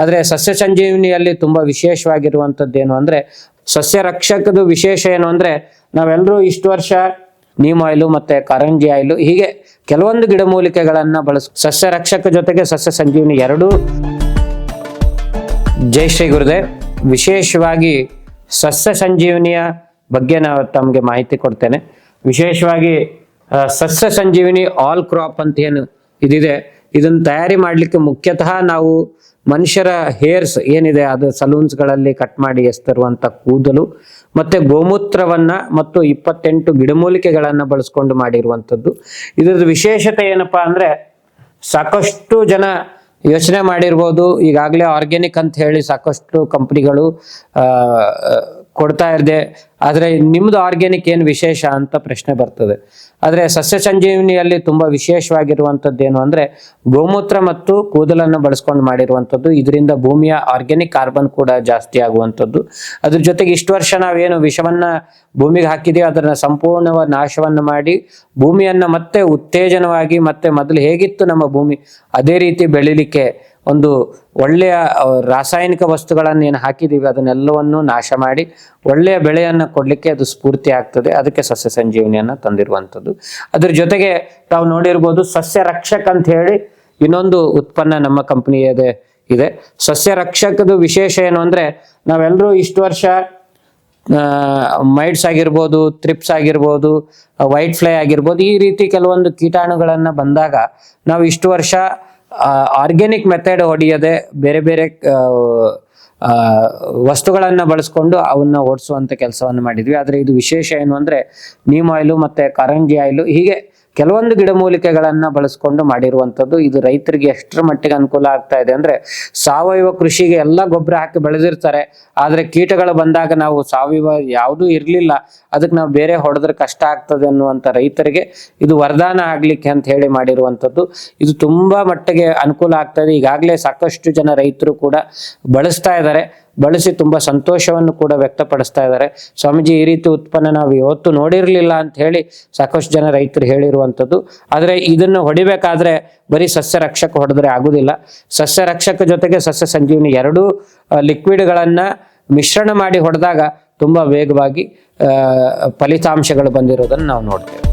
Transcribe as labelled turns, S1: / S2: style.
S1: ಆದರೆ ಸಸ್ಯ ಸಂಜೀವಿನಿಯಲ್ಲಿ ತುಂಬಾ ವಿಶೇಷವಾಗಿರುವಂಥದ್ದು ಏನು ಅಂದ್ರೆ, ಸಸ್ಯ ರಕ್ಷಕದ ವಿಶೇಷ ಏನು ಅಂದ್ರೆ, ನಾವೆಲ್ಲರೂ ಇಷ್ಟು ವರ್ಷ ನೀಮ್ ಆಯಿಲು ಮತ್ತೆ ಕಾರಂಜಿ ಆಯಿಲು ಹೀಗೆ ಕೆಲವೊಂದು ಗಿಡಮೂಲಿಕೆಗಳನ್ನ ಸಸ್ಯ ರಕ್ಷಕ ಜೊತೆಗೆ ಸಸ್ಯ ಸಂಜೀವಿನಿ ಎರಡೂ. ಜೈ ಶ್ರೀ ಗುರುದೇವ್. ವಿಶೇಷವಾಗಿ ಸಸ್ಯ ಸಂಜೀವಿನಿಯ ಬಗ್ಗೆ ನಾವು ತಮಗೆ ಮಾಹಿತಿ ಕೊಡ್ತೇನೆ. ವಿಶೇಷವಾಗಿ ಸಸ್ಯ ಸಂಜೀವಿನಿ ಆಲ್ ಕ್ರಾಪ್ ಅಂತ ಏನು ಇದಿದೆ, ಇದನ್ನು ತಯಾರಿ ಮಾಡಲಿಕ್ಕೆ ಮುಖ್ಯತಃ ನಾವು ಮನುಷ್ಯರ ಹೇರ್ಸ್ ಏನಿದೆ ಅದು ಸಲೂನ್ಸ್ಗಳಲ್ಲಿ ಕಟ್ ಮಾಡಿ ಎಸ್ತರುವಂಥ ಕೂದಲು ಮತ್ತೆ ಗೋಮೂತ್ರವನ್ನ ಮತ್ತು 28 ಗಿಡಮೂಲಿಕೆಗಳನ್ನ ಬಳಸ್ಕೊಂಡು ಮಾಡಿರುವಂಥದ್ದು. ಇದರದ್ದು ವಿಶೇಷತೆ ಏನಪ್ಪಾ ಅಂದ್ರೆ, ಸಾಕಷ್ಟು ಜನ ಯೋಚನೆ ಮಾಡಿರ್ಬೋದು, ಈಗಾಗಲೇ ಆರ್ಗ್ಯಾನಿಕ್ ಅಂತ ಹೇಳಿ ಸಾಕಷ್ಟು ಕಂಪ್ನಿಗಳು ಕೊಡ್ತಾ ಇದೆ. ಆದರೆ ನಿಮ್ದು ಆರ್ಗ್ಯಾನಿಕ್ ಏನು ವಿಶೇಷ ಅಂತ ಪ್ರಶ್ನೆ ಬರ್ತದೆ. ಆದರೆ ಸಸ್ಯ ಸಂಜೀವಿನಿಯಲ್ಲಿ ತುಂಬಾ ವಿಶೇಷವಾಗಿರುವಂಥದ್ದು ಏನು ಅಂದ್ರೆ, ಗೋಮೂತ್ರ ಮತ್ತು ಕೂದಲನ್ನು ಬಳಸ್ಕೊಂಡು ಮಾಡಿರುವಂಥದ್ದು. ಇದರಿಂದ ಭೂಮಿಯ ಆರ್ಗ್ಯಾನಿಕ್ ಕಾರ್ಬನ್ ಕೂಡ ಜಾಸ್ತಿ ಆಗುವಂಥದ್ದು. ಅದ್ರ ಜೊತೆಗೆ ಇಷ್ಟು ವರ್ಷ ನಾವೇನು ವಿಷವನ್ನ ಭೂಮಿಗೆ ಹಾಕಿದೀವಿ ಅದನ್ನ ಸಂಪೂರ್ಣ ನಾಶವನ್ನ ಮಾಡಿ ಭೂಮಿಯನ್ನ ಮತ್ತೆ ಉತ್ತೇಜನವಾಗಿ ಮತ್ತೆ ಮೊದಲು ಹೇಗಿತ್ತು ನಮ್ಮ ಭೂಮಿ ಅದೇ ರೀತಿ ಬೆಳಿಲಿಕ್ಕೆ ಒಂದು ಒಳ್ಳೆಯ ರಾಸಾಯನಿಕ ವಸ್ತುಗಳನ್ನು ಏನು ಹಾಕಿದೀವಿ ಅದನ್ನೆಲ್ಲವನ್ನು ನಾಶ ಮಾಡಿ ಒಳ್ಳೆಯ ಬೆಳೆಯನ್ನ ಕೊಡ್ಲಿಕ್ಕೆ ಅದು ಸ್ಫೂರ್ತಿ ಆಗ್ತದೆ. ಅದಕ್ಕೆ ಸಸ್ಯ ಸಂಜೀವನಿಯನ್ನ ತಂದಿರುವಂಥದ್ದು. ಅದ್ರ ಜೊತೆಗೆ ತಾವು ನೋಡಿರ್ಬೋದು, ಸಸ್ಯ ರಕ್ಷಕ್ ಅಂತ ಹೇಳಿ ಇನ್ನೊಂದು ಉತ್ಪನ್ನ ನಮ್ಮ ಕಂಪನಿಯದೇ ಇದೆ. ಸಸ್ಯ ರಕ್ಷಕದ ವಿಶೇಷ ಏನು ಅಂದ್ರೆ, ನಾವೆಲ್ಲರೂ ಇಷ್ಟು ವರ್ಷ ಮೈಟ್ಸ್ ಆಗಿರ್ಬೋದು, ಥ್ರಿಪ್ಸ್ ಆಗಿರ್ಬೋದು, ವೈಟ್ ಫ್ಲೈ ಆಗಿರ್ಬೋದು, ಈ ರೀತಿ ಕೆಲವೊಂದು ಕೀಟಾಣುಗಳನ್ನ ಬಂದಾಗ ನಾವು ಇಷ್ಟು ವರ್ಷ ಆರ್ಗ್ಯಾನಿಕ್ ಮೆಥಡ್ ಹೊಡೆಯದೆ ಬೇರೆ ಬೇರೆ ವಸ್ತುಗಳನ್ನ ಬಳಸ್ಕೊಂಡು ಅವನ್ನ ಓಡಿಸುವಂತ ಕೆಲಸವನ್ನು ಮಾಡಿದ್ವಿ. ಆದ್ರೆ ಇದು ವಿಶೇಷ ಏನು ಅಂದ್ರೆ, ನೀಮ್ ಆಯಿಲು ಮತ್ತೆ ಕಾರಂಜಿ ಆಯಿಲು ಹೀಗೆ ಕೆಲವೊಂದು ಗಿಡಮೂಲಿಕೆಗಳನ್ನ ಬಳಸ್ಕೊಂಡು ಮಾಡಿರುವಂಥದ್ದು. ಇದು ರೈತರಿಗೆ ಎಷ್ಟರ ಮಟ್ಟಿಗೆ ಅನುಕೂಲ ಆಗ್ತಾ ಇದೆ ಅಂದ್ರೆ, ಸಾವಯವ ಕೃಷಿಗೆ ಎಲ್ಲ ಗೊಬ್ಬರ ಹಾಕಿ ಬೆಳೆದಿರ್ತಾರೆ, ಆದ್ರೆ ಕೀಟಗಳು ಬಂದಾಗ ನಾವು ಸಾವಯವ ಯಾವುದೂ ಇರ್ಲಿಲ್ಲ, ಅದಕ್ಕೆ ನಾವು ಬೇರೆ ಹೊಡೆದ್ರೆ ಕಷ್ಟ ಆಗ್ತದೆ ಅನ್ನುವಂಥ ರೈತರಿಗೆ ಇದು ವರದಾನ ಆಗ್ಲಿಕ್ಕೆ ಅಂತ ಹೇಳಿ ಮಾಡಿರುವಂಥದ್ದು. ಇದು ತುಂಬಾ ಮಟ್ಟಿಗೆ ಅನುಕೂಲ ಆಗ್ತದೆ. ಈಗಾಗಲೇ ಸಾಕಷ್ಟು ಜನ ರೈತರು ಕೂಡ ಬಳಸ್ತಾ ಇದ್ದಾರೆ, ಬಳಸಿ ತುಂಬಾ ಸಂತೋಷವನ್ನು ಕೂಡ ವ್ಯಕ್ತಪಡಿಸ್ತಾ ಇದ್ದಾರೆ. ಸ್ವಾಮೀಜಿ, ಈ ರೀತಿ ಉತ್ಪನ್ನ ನಾವು ಯಾವತ್ತೂ ನೋಡಿರ್ಲಿಲ್ಲ ಅಂತ ಹೇಳಿ ಸಾಕಷ್ಟು ಜನ ರೈತರು ಹೇಳಿರುವಂಥದ್ದು. ಆದ್ರೆ ಇದನ್ನು ಹೊಡಿಬೇಕಾದ್ರೆ ಬರೀ ಸಸ್ಯ ರಕ್ಷಕ ಹೊಡೆದ್ರೆ ಆಗುದಿಲ್ಲ. ಸಸ್ಯ ರಕ್ಷಕ ಜೊತೆಗೆ ಸಸ್ಯ ಸಂಜೀವಿನಿ ಎರಡೂ ಲಿಕ್ವಿಡ್ಗಳನ್ನ ಮಿಶ್ರಣ ಮಾಡಿ ಹೊಡೆದಾಗ ತುಂಬಾ ವೇಗವಾಗಿ ಫಲಿತಾಂಶಗಳು ಬಂದಿರೋದನ್ನು ನಾವು ನೋಡ್ತೇವೆ.